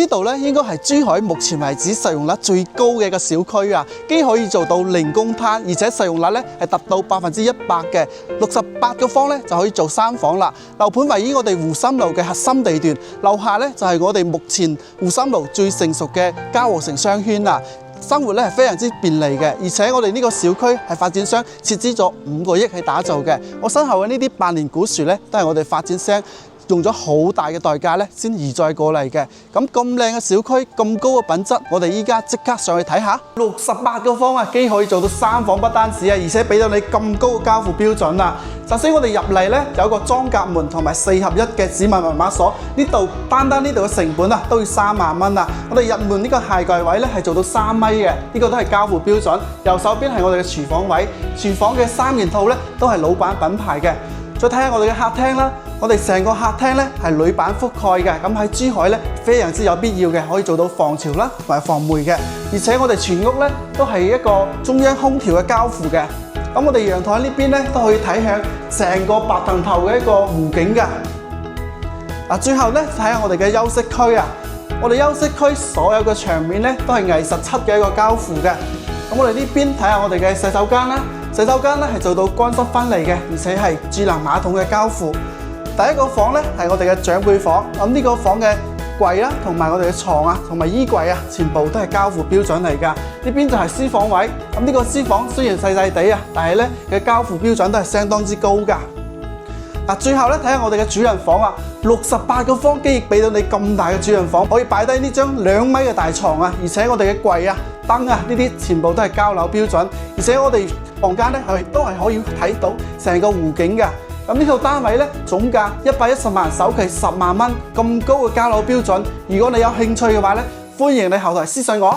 呢度咧應該係珠海目前為止實用率最高嘅一個小區啊，既可以做到零公攤，而且實用率咧係達到100%嘅，68個方咧就可以做3房啦。樓盤位於我哋湖心路嘅核心地段，樓下咧就係我哋目前湖心路最成熟嘅嘉禾城商圈啦。生活咧係非常之便利嘅，而且我哋呢個小區係發展商斥資咗5個億去打造嘅。我身後嘅呢啲百年古樹咧，都係我哋發展商用咗好大嘅代價咧，先移載過嚟嘅。咁靚嘅小區，咁高嘅品質，我哋依家即刻上去睇下。68個方啊，既可以做到3房不單止啊，而且俾到你咁高嘅交付標準啦。首先我哋入嚟咧有個裝甲門同埋4合1嘅指紋密碼鎖，呢度單呢度嘅成本啊都要3萬蚊啊。我哋入門呢個鞋櫃位咧係做到3米嘅，呢個都係交付標準。右手邊係我哋嘅廚房位，廚房嘅3件套咧都係老闆品牌嘅。再睇下我哋嘅客廳啦。我哋成個客廳咧係鋁板覆蓋嘅，咁喺珠海咧非常之有必要嘅，可以做到防潮啦同埋防霉嘅。而且我哋全屋咧都係一個中央空調嘅交付嘅。咁我哋陽台呢邊咧都可以睇向成個白藤頭嘅一個湖景嘅。最後咧睇下我哋嘅休息區啊，我哋休息區所有嘅牆面咧都係藝術漆嘅一個交付嘅。咁我哋呢邊睇下我哋嘅洗手間啦，洗手間咧係做到乾濕分離嘅，而且係智能馬桶嘅交付。第一個房咧係我哋嘅長輩房，咁呢個房嘅櫃啦，同埋我哋嘅床啊，同埋衣櫃啊，全部都係交付標準嚟㗎。呢邊就係私房位，咁呢個私房雖然細細地啊，但係咧嘅交付標準都係相當之高㗎。最後咧睇下我哋嘅主人房啊，68個方既亦俾到你咁大嘅主人房，可以擺低呢張2米嘅大床啊，而且我哋嘅櫃啊、燈啊呢啲全部都係交樓標準，而且我哋房間咧都係可以睇到成個湖景㗎。咁呢套單位咧總價110萬，首期10萬蚊，咁高嘅交樓標準。如果你有興趣嘅話咧，歡迎你後台私信我。